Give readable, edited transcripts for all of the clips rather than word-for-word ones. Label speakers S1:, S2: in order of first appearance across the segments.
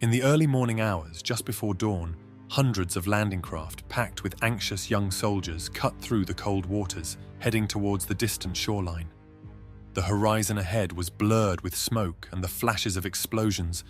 S1: In the early morning hours, just before dawn, hundreds of landing craft packed with anxious young soldiers cut through the cold waters, heading towards the distant shoreline. The horizon ahead was blurred with smoke and the flashes of explosions,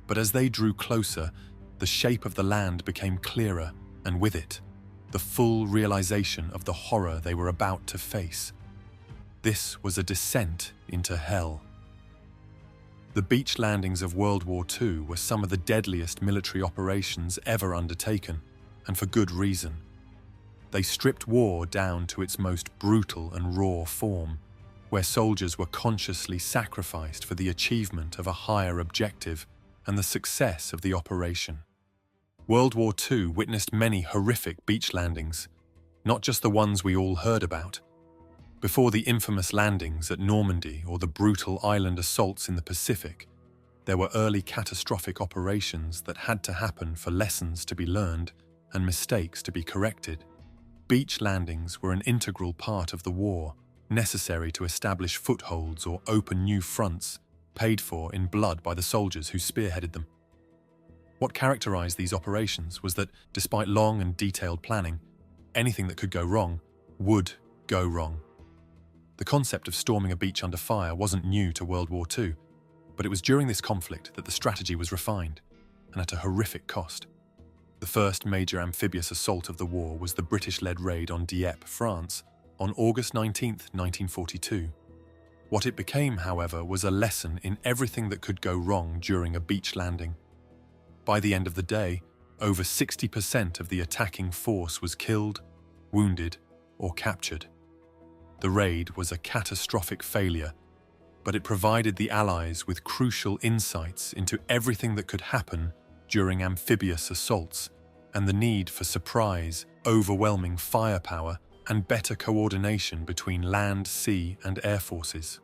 S1: but as they drew closer, the shape of the land became clearer, and with it, the full realization of the horror they were about to face. This was a descent into hell. The beach landings of World War II were some of the deadliest military operations ever undertaken, and for good reason. They stripped war down to its most brutal and raw form, where soldiers were consciously sacrificed for the achievement of a higher objective and the success of the operation. World War II witnessed many horrific beach landings, not just the ones we all heard about. Before the infamous landings at Normandy or the brutal island assaults in the Pacific, there were early catastrophic operations that had to happen for lessons to be learned and mistakes to be corrected. Beach landings were an integral part of the war, necessary to establish footholds or open new fronts, paid for in blood by the soldiers who spearheaded them. What characterized these operations was that, despite long and detailed planning, anything that could go wrong would go wrong. The concept of storming a beach under fire wasn't new to World War II, but it was during this conflict that the strategy was refined, and at a horrific cost. The first major amphibious assault of the war was the British-led raid on Dieppe, France, on August 19, 1942. What it became, however, was a lesson in everything that could go wrong during a beach landing. By the end of the day, over 60% of the attacking force was killed, wounded, or captured. The raid was a catastrophic failure, but it provided the Allies with crucial insights into everything that could happen during amphibious assaults and the need for surprise, overwhelming firepower, and better coordination between land, sea, and air forces.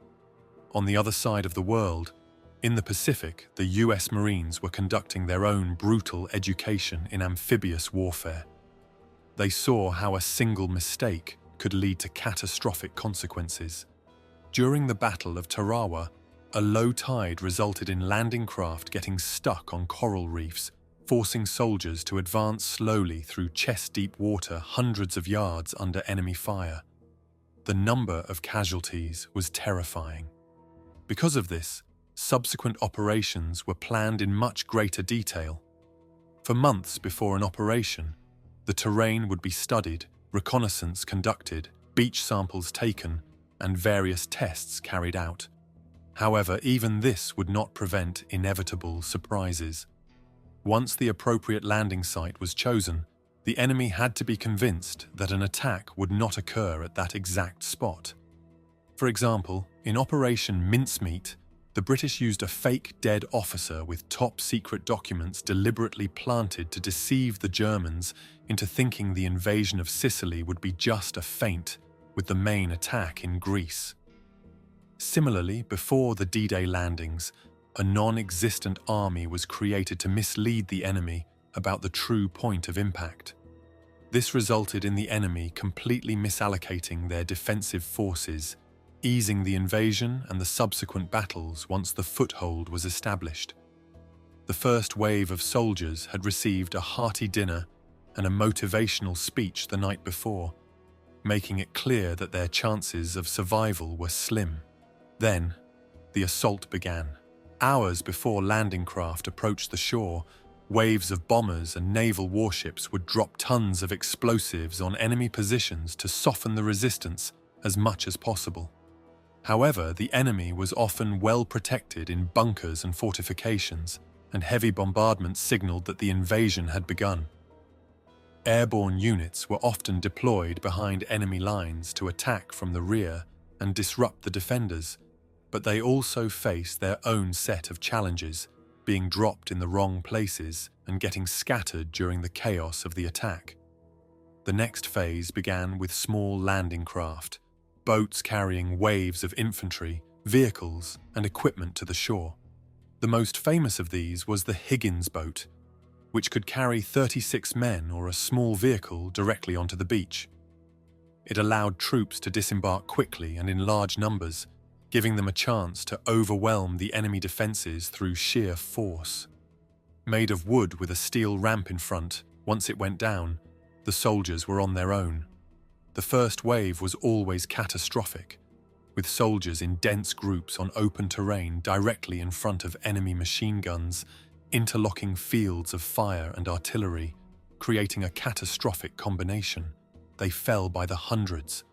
S1: On the other side of the world, in the Pacific, the US Marines were conducting their own brutal education in amphibious warfare. They saw how a single mistake could lead to catastrophic consequences. During the Battle of Tarawa, a low tide resulted in landing craft getting stuck on coral reefs, forcing soldiers to advance slowly through chest-deep water hundreds of yards under enemy fire. The number of casualties was terrifying. Because of this, subsequent operations were planned in much greater detail. For months before an operation, the terrain would be studied, reconnaissance conducted, beach samples taken, and various tests carried out. However, even this would not prevent inevitable surprises. Once the appropriate landing site was chosen, the enemy had to be convinced that an attack would not occur at that exact spot. For example, in Operation Mincemeat, the British used a fake dead officer with top-secret documents deliberately planted to deceive the Germans into thinking the invasion of Sicily would be just a feint, with the main attack in Greece. Similarly, before the D-Day landings, a non-existent army was created to mislead the enemy about the true point of impact. This resulted in the enemy completely misallocating their defensive forces, easing the invasion and the subsequent battles once the foothold was established. The first wave of soldiers had received a hearty dinner and a motivational speech the night before, making it clear that their chances of survival were slim. Then, the assault began. Hours before landing craft approached the shore, waves of bombers and naval warships would drop tons of explosives on enemy positions to soften the resistance as much as possible. However, the enemy was often well protected in bunkers and fortifications, and heavy bombardment signaled that the invasion had begun. Airborne units were often deployed behind enemy lines to attack from the rear and disrupt the defenders, but they also faced their own set of challenges, being dropped in the wrong places and getting scattered during the chaos of the attack. The next phase began with small landing craft, boats carrying waves of infantry, vehicles, and equipment to the shore. The most famous of these was the Higgins boat, which could carry 36 men or a small vehicle directly onto the beach. It allowed troops to disembark quickly and in large numbers, giving them a chance to overwhelm the enemy defenses through sheer force. Made of wood with a steel ramp in front, once it went down, the soldiers were on their own. The first wave was always catastrophic, with soldiers in dense groups on open terrain directly in front of enemy machine guns, interlocking fields of fire and artillery, creating a catastrophic combination. They fell by the hundreds.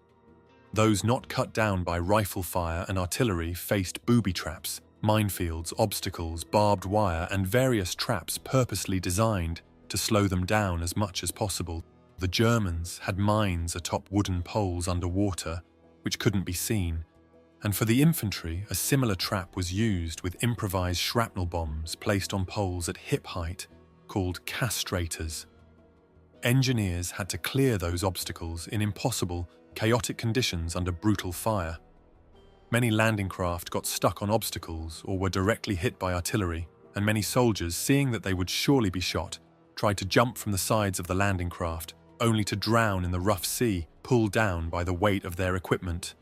S1: Those not cut down by rifle fire and artillery faced booby traps, minefields, obstacles, barbed wire, and various traps purposely designed to slow them down as much as possible. The Germans had mines atop wooden poles underwater, which couldn't be seen, and for the infantry, a similar trap was used with improvised shrapnel bombs placed on poles at hip height, called castrators. Engineers had to clear those obstacles in impossible, chaotic conditions under brutal fire. Many landing craft got stuck on obstacles or were directly hit by artillery, and many soldiers, seeing that they would surely be shot, tried to jump from the sides of the landing craft, only to drown in the rough sea, pulled down by the weight of their equipment.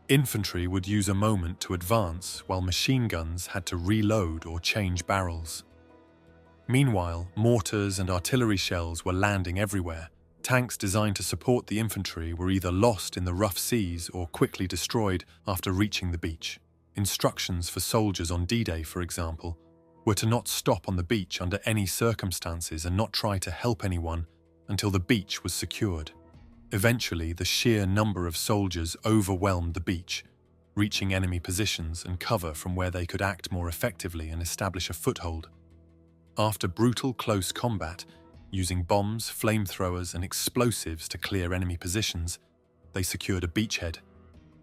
S1: Infantry would use a moment to advance, while machine guns had to reload or change barrels. Meanwhile, mortars and artillery shells were landing everywhere. Tanks designed to support the infantry were either lost in the rough seas or quickly destroyed after reaching the beach. Instructions for soldiers on D-Day, for example, were to not stop on the beach under any circumstances and not try to help anyone until the beach was secured. Eventually, the sheer number of soldiers overwhelmed the beach, reaching enemy positions and cover from where they could act more effectively and establish a foothold. After brutal close combat, using bombs, flamethrowers, and explosives to clear enemy positions, they secured a beachhead.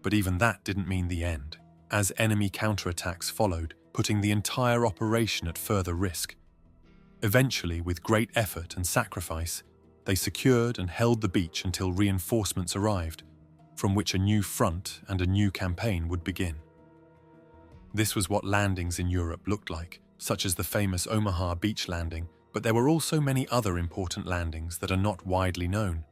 S1: But even that didn't mean the end, as enemy counterattacks followed, putting the entire operation at further risk. Eventually, with great effort and sacrifice, they secured and held the beach until reinforcements arrived, from which a new front and a new campaign would begin. This was what landings in Europe looked like, such as the famous Omaha beach landing, but there were also many other important landings that are not widely known.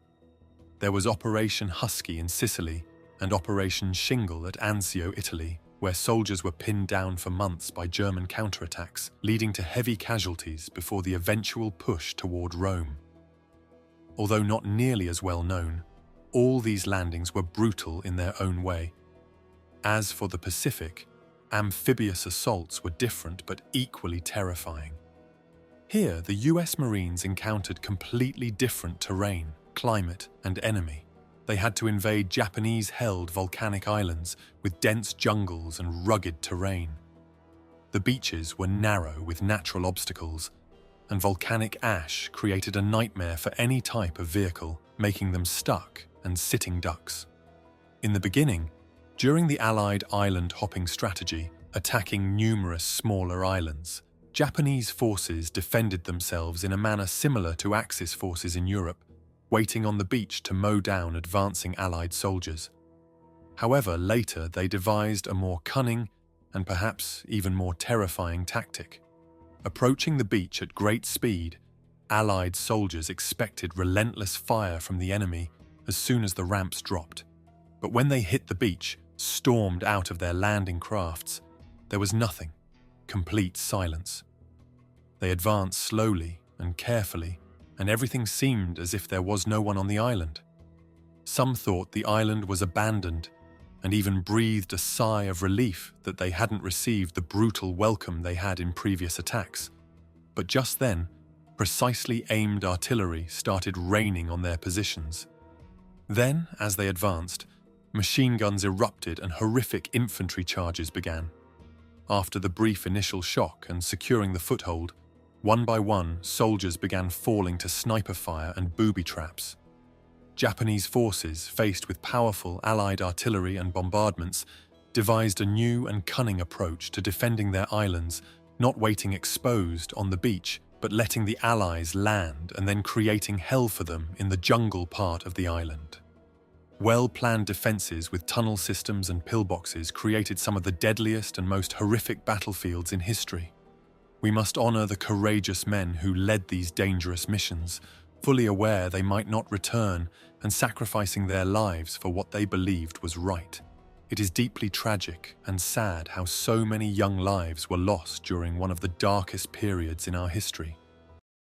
S1: There was Operation Husky in Sicily and Operation Shingle at Anzio, Italy, where soldiers were pinned down for months by German counterattacks, leading to heavy casualties before the eventual push toward Rome. Although not nearly as well known, all these landings were brutal in their own way. As for the Pacific, amphibious assaults were different but equally terrifying. Here, the US Marines encountered completely different terrain, climate, and enemy. They had to invade Japanese-held volcanic islands with dense jungles and rugged terrain. The beaches were narrow with natural obstacles, and volcanic ash created a nightmare for any type of vehicle, making them stuck and sitting ducks. In the beginning, during the Allied island-hopping strategy, attacking numerous smaller islands, Japanese forces defended themselves in a manner similar to Axis forces in Europe, waiting on the beach to mow down advancing Allied soldiers. However, later they devised a more cunning and perhaps even more terrifying tactic. Approaching the beach at great speed, Allied soldiers expected relentless fire from the enemy as soon as the ramps dropped. But when they hit the beach, stormed out of their landing crafts, there was nothing, complete silence. They advanced slowly and carefully, and everything seemed as if there was no one on the island. Some thought the island was abandoned, and even breathed a sigh of relief that they hadn't received the brutal welcome they had in previous attacks. But just then, precisely aimed artillery started raining on their positions. Then, as they advanced, machine guns erupted and horrific infantry charges began. After the brief initial shock and securing the foothold, one by one, soldiers began falling to sniper fire and booby traps. Japanese forces, faced with powerful Allied artillery and bombardments, devised a new and cunning approach to defending their islands, not waiting exposed on the beach, but letting the Allies land and then creating hell for them in the jungle part of the island. Well-planned defenses with tunnel systems and pillboxes created some of the deadliest and most horrific battlefields in history. We must honor the courageous men who led these dangerous missions, fully aware they might not return and sacrificing their lives for what they believed was right. It is deeply tragic and sad how so many young lives were lost during one of the darkest periods in our history.